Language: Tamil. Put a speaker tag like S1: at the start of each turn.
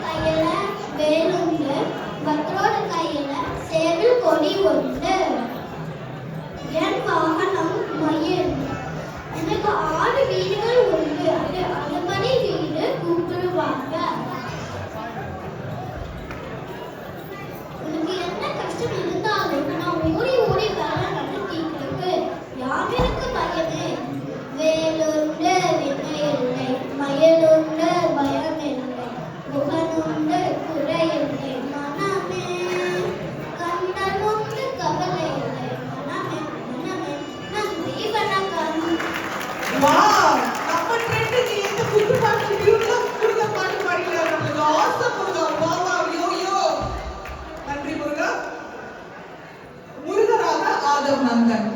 S1: கையில வேலுண்டு, பக்தரோட கையில சேவல் கொடி உண்டு. என் வாகனம் மயில். எனக்கு 6 வீடுகள் உண்டு. அதுபடி வீடு கூப்பிடுவாங்க. உனக்கு என்ன கஷ்டம் இருந்தாலும் நான் ஓடி ஓடி வர நடத்திட்டு யார் எனக்கு பயமே. வேலுண்டு வினை இல்லை, மயிலுண்டு பயம் இல்லை, முகனுண்டு குறை இல்லை, மனமே கண்டனுண்டு கவலை இல்லை, மனமே மனமே நன்றி வணக்கம்.
S2: வாவ், நம்ம ட்ரெண்டுக்கு இந்த குத்து பாட்டு முருகா பாட்டு பாடினார். நமக்கு ஆசம் முருகா. வாவ் யோ. நன்றி முருகா. முருகராக ஆதவ் நந்தன்.